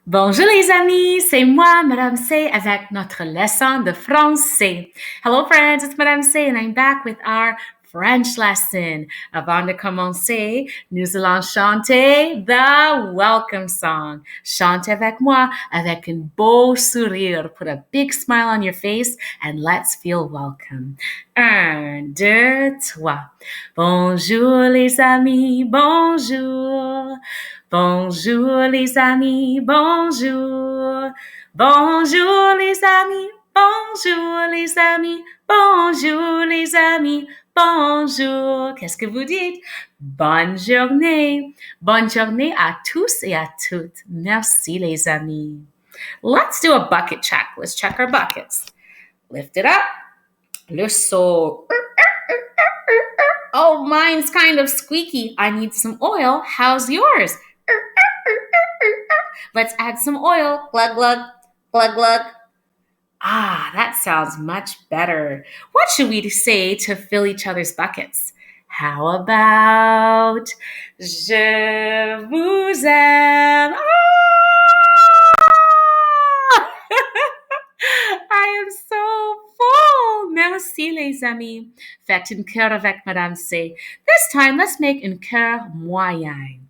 Bonjour les amis, c'est moi, Madame C, avec notre leçon de français. Hello friends, it's Madame C and I'm back with our French lesson. Avant de commencer, nous allons chanter the welcome song. Chante avec moi avec un beau sourire. Put a big smile on your face and let's feel welcome. 1, 2, 3. Bonjour les amis, bonjour. Bonjour les amis, bonjour. Bonjour les amis, bonjour les amis, bonjour les amis, bonjour. Qu'est-ce que vous dites? Bonne journée. Bonne journée à tous et à toutes. Merci les amis. Let's do a bucket check. Let's check our buckets. Lift it up. Le saut. Oh, mine's kind of squeaky. I need some oil. How's yours? Let's add some oil. Glug, glug, glug, glug. Ah, that sounds much better. What should we say to fill each other's buckets? How about Je vous aime? Ah! I am so full. Merci, les amis. Faites un cœur avec Madame C. This time, let's make un cœur moyen.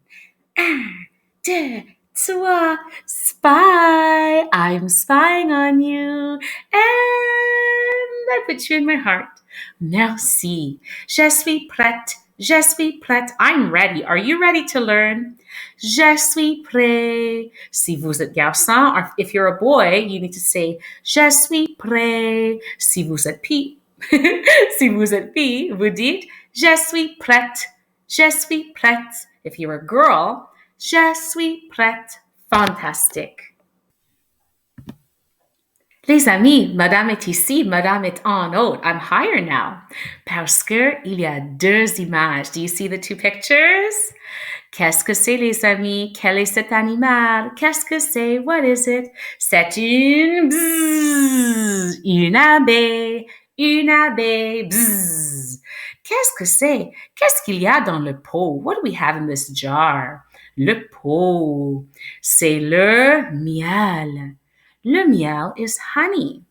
1, 2, 3. Spy. I'm spying on you. And I put you in my heart. Merci. Je suis prête. Je suis prête. I'm ready. Are you ready to learn? Je suis prêt. Si vous êtes garçon, or if you're a boy, you need to say Je suis prêt. Si vous êtes fille, si vous êtes fille, vous dites Je suis prête. Je suis prête. If you're a girl, Je suis prête. Fantastique. Les amis, Madame est ici, Madame est en haut. I'm higher now. Parce que il y a deux images. Do you see the two pictures? Qu'est-ce que c'est, les amis? Quel est cet animal? Qu'est-ce que c'est? What is it? C'est une bzzz, une abeille, bzzz. Qu'est-ce que c'est? Qu'est-ce qu'il y a dans le pot? What do we have in this jar? Le pot, c'est le miel. Le miel is honey.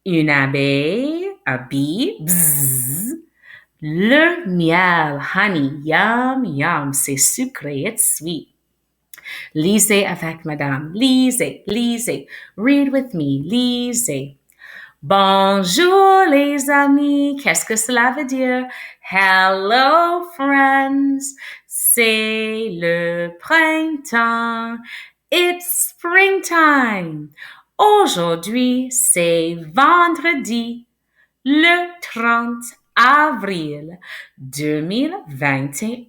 Une abeille, a bee, bzzz. Le miel, honey, yum, yum, c'est sucré, it's sweet. Lisez avec madame, lisez, lisez. Read with me, lisez. Bonjour les amis, qu'est-ce que cela veut dire? Hello friends, c'est le printemps. It's springtime. Aujourd'hui, c'est vendredi, le 30 avril 2021.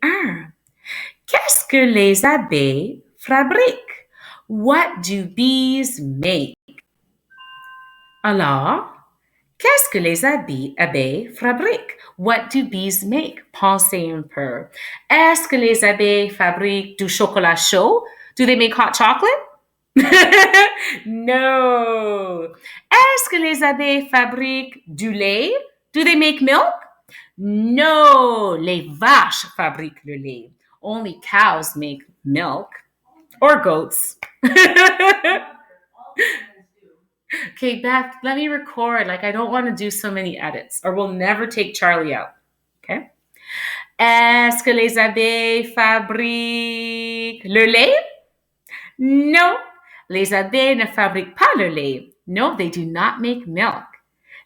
Qu'est-ce que les abeilles fabriquent? What do bees make? Alors, qu'est-ce que les abeilles fabriquent? What do bees make? Pensez un peu. Est-ce que les abeilles fabriquent du chocolat chaud? Do they make hot chocolate? No. Est-ce que les abeilles fabriquent du lait? Do they make milk? No. Les vaches fabriquent le lait. Only cows make milk. Or goats. Okay, Beth, let me record. Like, I don't want to do so many edits, or we'll never take Charlie out. Okay? Est-ce que les abeilles fabriquent le lait? No. Les abeilles ne fabriquent pas le lait. No, they do not make milk.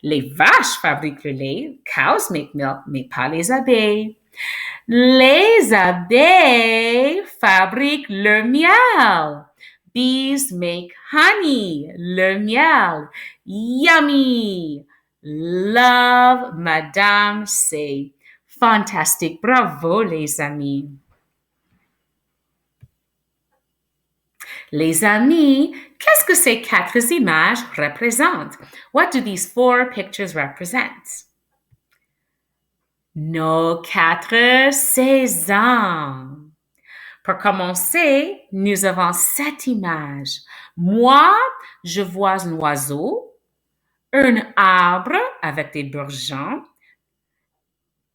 Les vaches fabriquent le lait. Cows make milk, mais pas les abeilles. Les abeilles fabriquent le miel. Bees make honey, le miel. Yummy. Love Madame C. Fantastique. Bravo, les amis. Les amis, qu'est-ce que ces quatre images représentent? What do these four pictures represent? Nos quatre saisons. Pour commencer, nous avons cette image. Moi, je vois un oiseau, un arbre avec des bourgeons,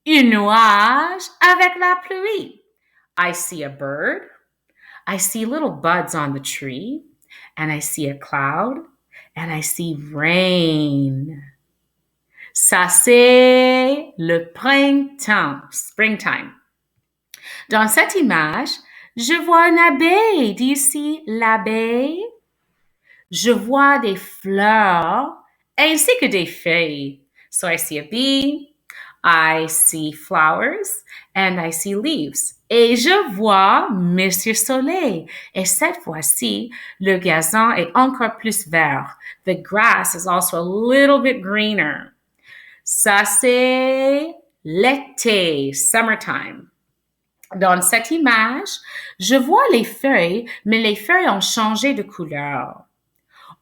un nuage avec la pluie. I see a bird. I see little buds on the tree. and I see a cloud, and I see rain. Ça, c'est le printemps, springtime. Dans cette image, je vois une abeille. Do you see l'abeille? Je vois des fleurs ainsi que des feuilles. So I see a bee, I see flowers, and I see leaves. Et je vois Monsieur Soleil. Et cette fois-ci, le gazon est encore plus vert. The grass is also a little bit greener. Ça, c'est l'été, summertime. Dans cette image, je vois les feuilles, mais les feuilles ont changé de couleur.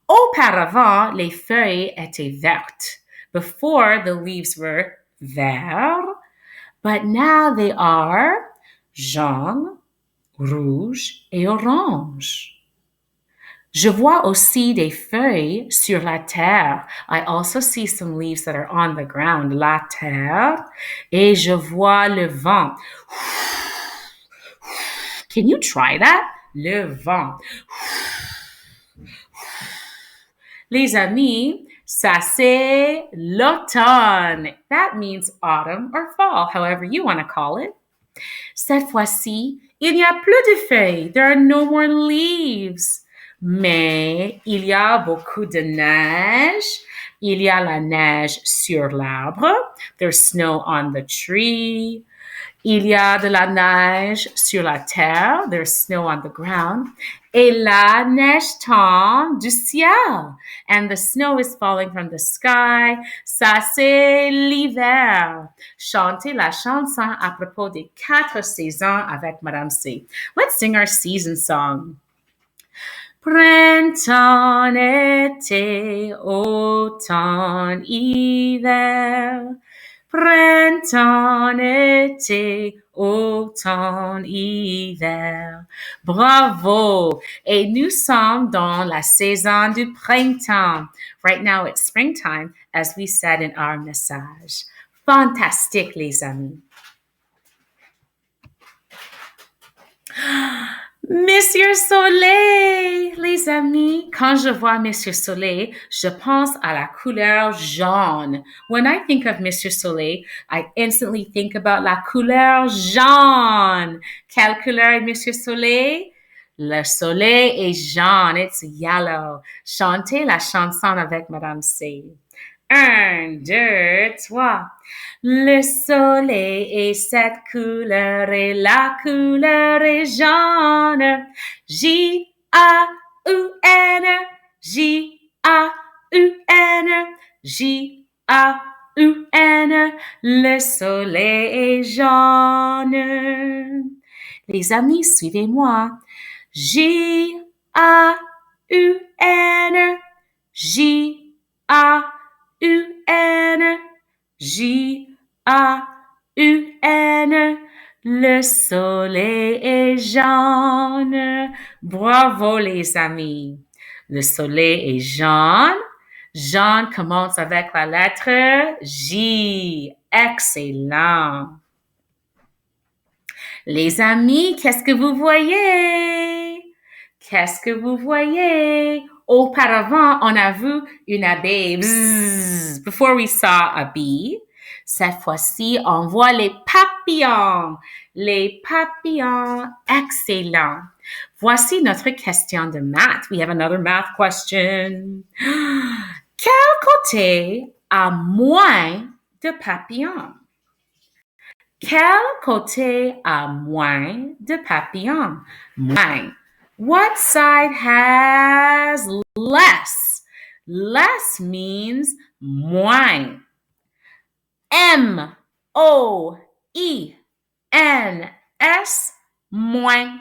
Auparavant, les feuilles étaient vertes. Before, the leaves were verts, but now they are jaune, rouge et orange. Je vois aussi des feuilles sur la terre. I also see some leaves that are on the ground, la terre. Et je vois le vent. Can you try that? Le vent. Les amis, ça c'est l'automne. That means autumn or fall, however you want to call it. Cette fois-ci, il n'y a plus de feuilles. There are no more leaves. Mais il y a beaucoup de neige. Il y a la neige sur l'arbre. There's snow on the tree. Il y a de la neige sur la terre. There's snow on the ground. Et la neige tombe du ciel. And the snow is falling from the sky. Ça, c'est l'hiver. Chantez la chanson à propos des 4 saisons avec Madame C. Let's sing our season song. Printemps, été, automne, hiver. Printemps, été, automne, hiver. Bravo! Et nous sommes dans la saison du printemps. Right now it's springtime, as we said in our message. Fantastique, les amis. Monsieur Soleil, les amis, quand je vois Monsieur Soleil, je pense à la couleur jaune. When I think of Monsieur Soleil, I instantly think about la couleur jaune. Quelle couleur est Monsieur Soleil? Le soleil est jaune, it's yellow. Chantez la chanson avec Madame C. 1, 2, 3. Le soleil est cette couleur et la couleur est jaune. J-A-U-N, J-A-U-N, J-A-U-N. Le soleil est jaune. Les amis, suivez-moi. J-A-U-N, J-A-U-N, J-A-U-N, le soleil est jaune. Bravo les amis. Le soleil est jaune. Jaune commence avec la lettre J. Excellent. Les amis, qu'est-ce que vous voyez? Qu'est-ce que vous voyez? Auparavant, on a vu une abeille. Bzzz, before we saw a bee. Cette fois-ci, on voit les papillons. Les papillons, excellent. Voici notre question de maths. We have another math question. Quel côté a moins de papillons? Quel côté a moins de papillons? Moins. What side has less? Less means moins. M-O-I-N-S, moins.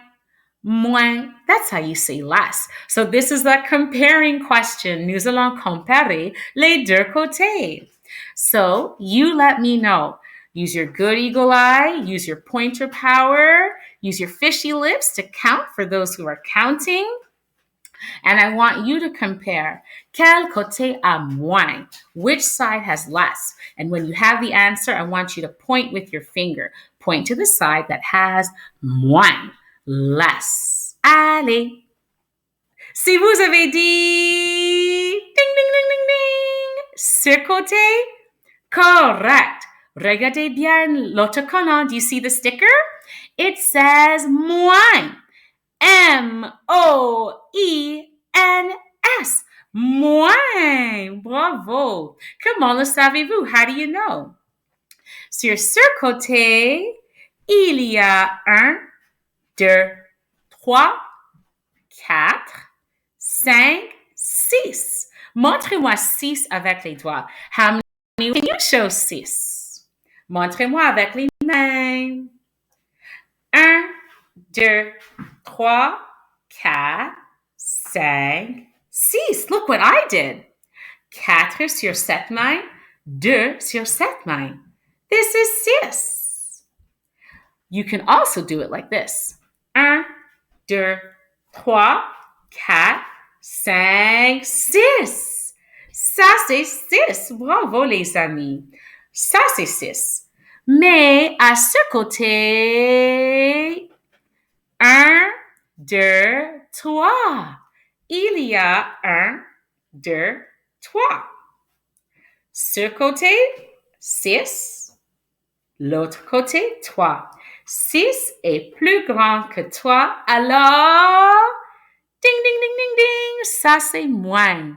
Moins. That's how you say less. So this is the comparing question. Nous allons comparer les deux côtés. So you let me know. Use your good eagle eye, use your pointer power, use your fishy lips to count for those who are counting. And I want you to compare. Quel côté a moins? Which side has less? And when you have the answer, I want you to point with your finger. Point to the side that has moins, less. Allez. Si vous avez dit ding, ding, ding, ding, ding, ce côté, correct. Regardez bien l'autocollant. Do you see the sticker? It says moins. M-O-I-N-S. Moins. Bravo. Comment le savez-vous? How do you know? Sur ce côté, il y a un, deux, trois, quatre, cinq, six. Montrez-moi six avec les doigts. How many can you show six? Montrez-moi avec les mains. Un, deux, trois, quatre, cinq, six. Look what I did. Quatre sur sept mains, deux sur sept mains. This is six. You can also do it like this. Un, deux, trois, quatre, cinq, six. Ça, c'est six. Bravo, les amis. Ça, c'est six. Mais à ce côté, un, deux, trois. Il y a un, deux, trois. Ce côté, six. L'autre côté, trois. Six est plus grand que toi, alors, ding, ding, ding, ding, ding, ça c'est moins.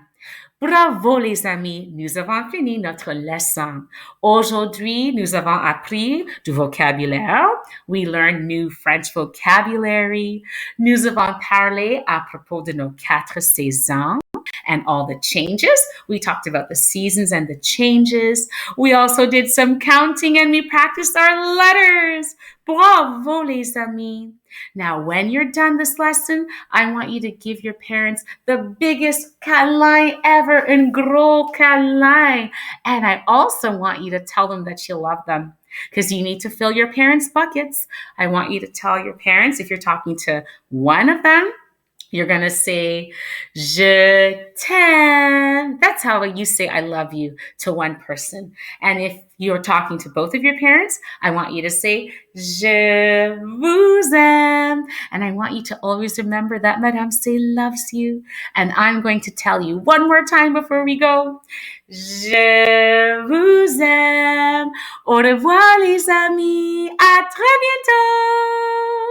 Bravo les amis, nous avons fini notre leçon. Aujourd'hui, nous avons appris du vocabulaire. We learned new French vocabulary. Nous avons parlé à propos de nos 4 saisons and all the changes. We talked about the seasons and the changes. We also did some counting and we practiced our letters. Bravo les amis. Now, when you're done this lesson, I want you to give your parents the biggest câlin ever, un gros câlin. And I also want you to tell them that you love them because you need to fill your parents' buckets. I want you to tell your parents, if you're talking to one of them, you're going to say, je t'aime. That's how you say I love you to one person. And if you're talking to both of your parents, I want you to say, je vous aime. And I want you to always remember that Madame C loves you. And I'm going to tell you one more time before we go. Je vous aime. Au revoir les amis. À très bientôt.